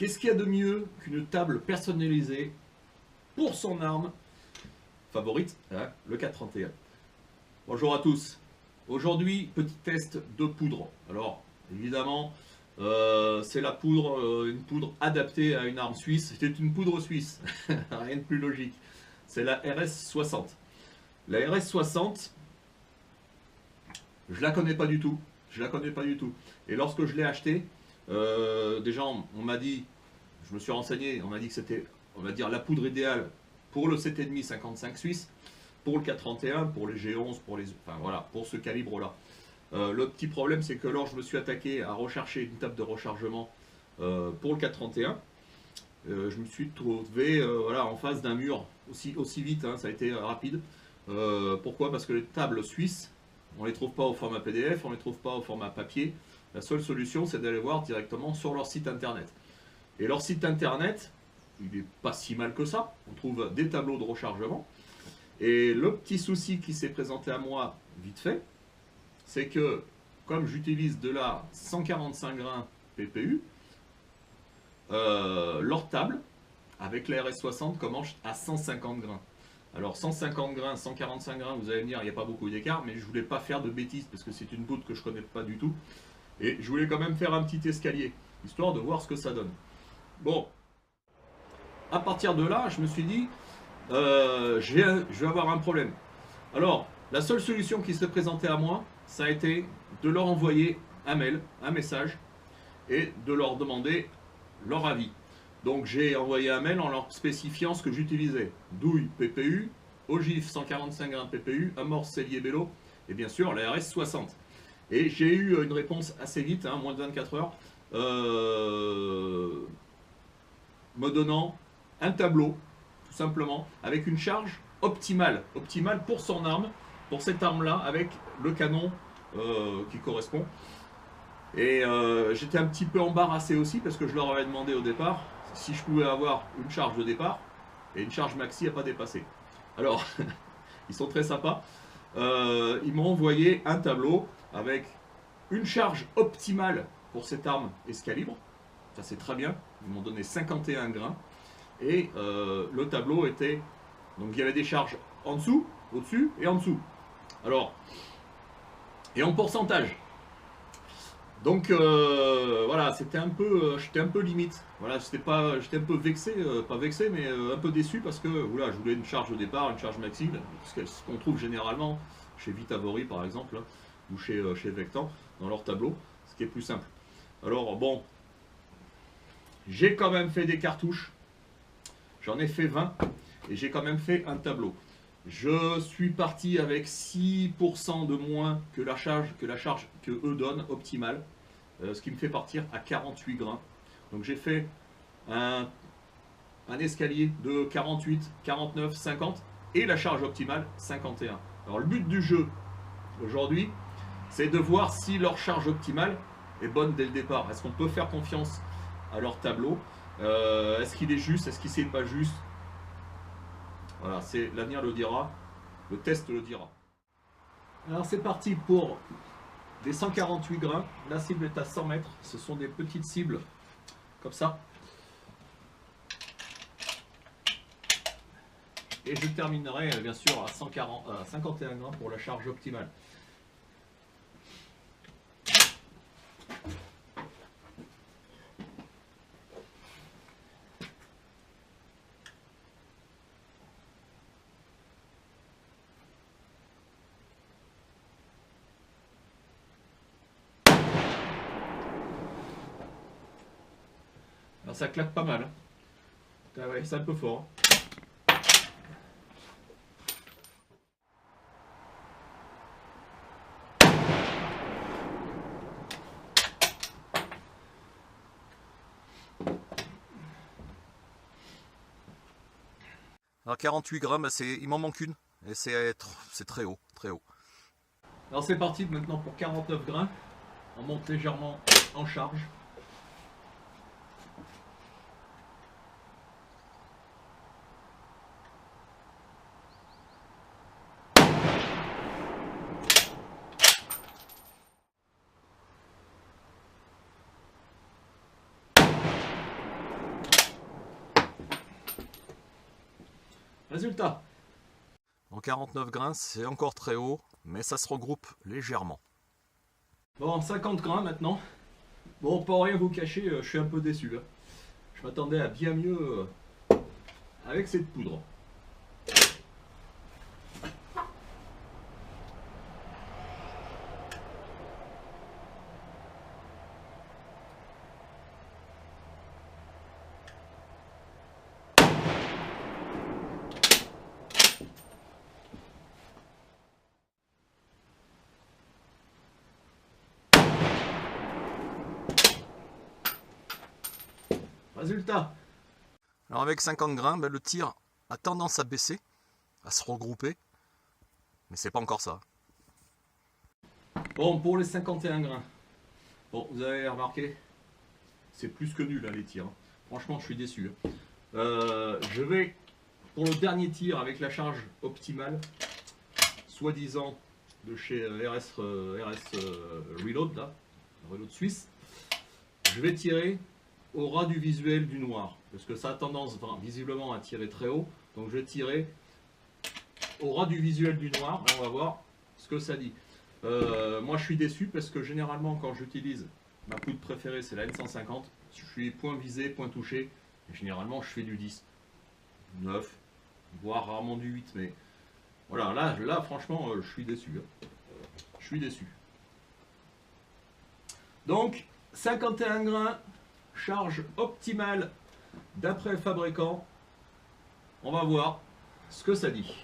Qu'est-ce qu'il y a de mieux qu'une table personnalisée pour son arme favorite, hein, le 431. Bonjour à tous. Aujourd'hui, petit test de poudre. Alors, évidemment, c'est la poudre, une poudre adaptée à une arme suisse. C'est une poudre suisse, rien de plus logique. C'est la RS60. La RS60, je la connais pas du tout. Je la connais pas du tout. Et lorsque je l'ai achetée, déjà on m'a dit, je me suis renseigné, on m'a dit que c'était, on va dire, la poudre idéale pour le 7,5 55 suisse, pour le 431, pour les G11, pour les, enfin voilà, pour ce calibre-là. Le petit problème, c'est que lorsque je me suis attaqué à rechercher une table de rechargement pour le 431, je me suis trouvé voilà, en face d'un mur aussi vite, hein, ça a été rapide. Pourquoi? Parce que les tables suisses, on ne les trouve pas au format PDF, on ne les trouve pas au format papier. La seule solution, c'est d'aller voir directement sur leur site internet. Et leur site internet, il n'est pas si mal que ça. On trouve des tableaux de rechargement. Et le petit souci qui s'est présenté à moi, vite fait, c'est que comme j'utilise de la 145 grains PPU, leur table, avec la RS60, commence à 150 grains. Alors 150 grains, 145 grains, vous allez me dire, il n'y a pas beaucoup d'écart, mais je voulais pas faire de bêtises, parce que c'est une poudre que je connais pas du tout. Et je voulais quand même faire un petit escalier, histoire de voir ce que ça donne. Bon, à partir de là, je me suis dit, je vais avoir un problème. Alors, la seule solution qui s'est présentée à moi, ça a été de leur envoyer un mail, un message, et de leur demander leur avis. Donc j'ai envoyé un mail en leur spécifiant ce que j'utilisais. Douille PPU, ogive 145 grains PPU, amorce cellier bello, et bien sûr la RS60. Et j'ai eu une réponse assez vite, hein, moins de 24 heures, me donnant un tableau, tout simplement, avec une charge optimale pour son arme, pour cette arme-là, avec le canon qui correspond. Et j'étais un petit peu embarrassé aussi, parce que je leur avais demandé au départ si je pouvais avoir une charge de départ, et une charge maxi à pas dépasser. Alors, ils sont très sympas. Ils m'ont envoyé un tableau avec une charge optimale pour cette arme et ce calibre. Ça c'est très bien. Ils m'ont donné 51 grains. Et le tableau était... Donc il y avait des charges en dessous, au-dessus et en dessous. Alors, et en pourcentage. Donc voilà, c'était un peu, j'étais un peu limite. Voilà, j'étais un peu vexé, pas vexé, mais un peu déçu parce que voilà, je voulais une charge de départ, une charge maxi, ce qu'on trouve généralement chez Vitavori par exemple, hein, ou chez Vectan dans leur tableau, ce qui est plus simple. Alors bon, j'ai quand même fait des cartouches, j'en ai fait 20 et j'ai quand même fait un tableau. Je suis parti avec 6% de moins que la charge que eux donnent, optimale, ce qui me fait partir à 48 grains. Donc j'ai fait un escalier de 48, 49, 50 et la charge optimale 51. Alors le but du jeu aujourd'hui, c'est de voir si leur charge optimale est bonne dès le départ. Est-ce qu'on peut faire confiance à leur tableau? Est-ce qu'il est juste? Est-ce qu'il n'est pas juste? Voilà, c'est l'avenir le dira, le test le dira. Alors c'est parti pour des 148 grains. La cible est à 100 mètres. Ce sont des petites cibles comme ça. Et je terminerai bien sûr à 51 grains pour la charge optimale. Alors ça claque pas mal. Hein. Ah ouais, c'est un peu fort. Hein. Alors 48 grammes, il m'en manque une. Et c'est très haut, très haut. Alors c'est parti maintenant pour 49 grains. On monte légèrement en charge. Résultat. En 49 grains, c'est encore très haut, mais ça se regroupe légèrement. Bon, 50 grains maintenant. Bon, pour rien vous cacher, je suis un peu déçu. Hein. Je m'attendais à bien mieux avec cette poudre. Résultat. Alors avec 50 grains, le tir a tendance à baisser, à se regrouper, mais c'est pas encore ça. Bon, pour les 51 grains. Bon, vous avez remarqué, c'est plus que nul, hein, les tirs. Franchement, je suis déçu. Hein. Je vais, pour le dernier tir avec la charge optimale, soi-disant de chez RS Reload, là, Reload Suisse, je vais tirer au ras du visuel du noir, parce que ça a tendance visiblement à tirer très haut, donc je vais tirer au ras du visuel du noir, et on va voir ce que ça dit. Moi je suis déçu parce que généralement quand j'utilise ma poudre préférée c'est la N150, je suis point visé, point touché, et généralement je fais du 10, 9, voire rarement du 8, mais voilà, là franchement je suis déçu. Hein. Je suis déçu. Donc 51 grains, charge optimale d'après le fabricant. On va voir ce que ça dit.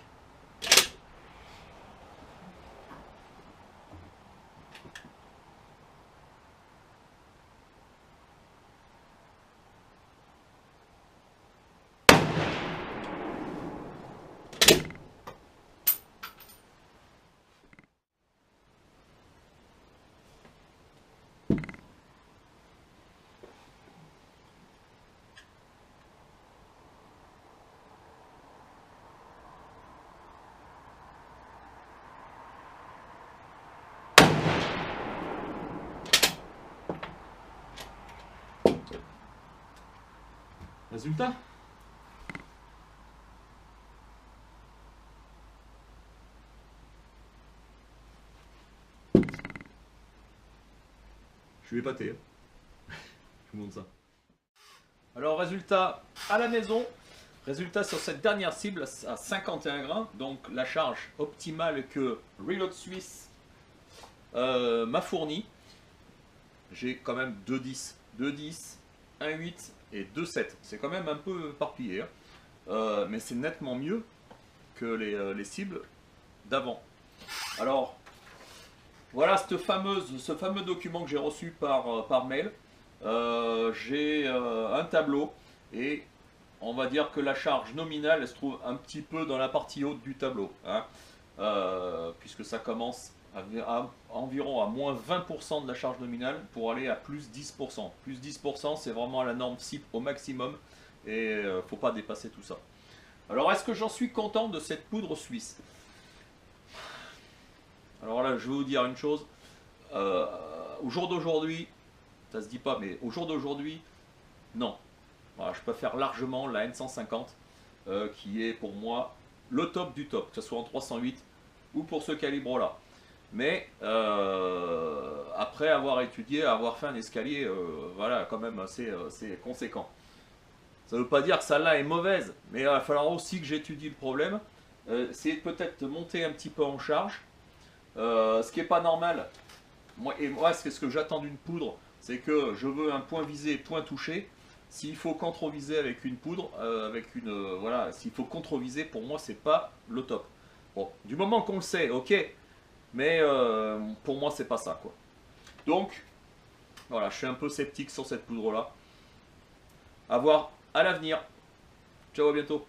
Résultat. Je suis épaté. Hein. Je vous montre ça. Alors résultat à la maison. Résultat sur cette dernière cible à 51 grains. Donc la charge optimale que Reload Suisse m'a fourni. J'ai quand même 2,10, 2,10, 1,8 et 2,7. C'est quand même un peu éparpillé. Hein. Mais c'est nettement mieux que les cibles d'avant. Alors, voilà ce fameux document que j'ai reçu par mail. J'ai un tableau et on va dire que la charge nominale elle se trouve un petit peu dans la partie haute du tableau. Hein, puisque ça commence environ à moins 20% de la charge nominale pour aller à plus 10%. Plus 10% c'est vraiment la norme cible au maximum et faut pas dépasser tout ça. Alors est-ce que j'en suis content de cette poudre suisse? Alors là je vais vous dire une chose, au jour d'aujourd'hui, ça se dit pas mais au jour d'aujourd'hui, non. Voilà, je préfère largement la N150 qui est pour moi le top du top, que ce soit en 308 ou pour ce calibre là. Mais après avoir étudié, avoir fait un escalier voilà, quand même assez conséquent. Ça ne veut pas dire que celle-là est mauvaise, mais il va falloir aussi que j'étudie le problème. C'est peut-être monter un petit peu en charge. Ce qui n'est pas normal, moi ce que j'attends d'une poudre, c'est que je veux un point visé, point touché. S'il faut contre-viser avec une poudre, voilà, s'il faut contre-viser, pour moi c'est pas le top. Bon, du moment qu'on le sait, ok, mais pour moi c'est pas ça quoi. Donc voilà, je suis un peu sceptique sur cette poudre là. À voir à l'avenir. Ciao, à bientôt.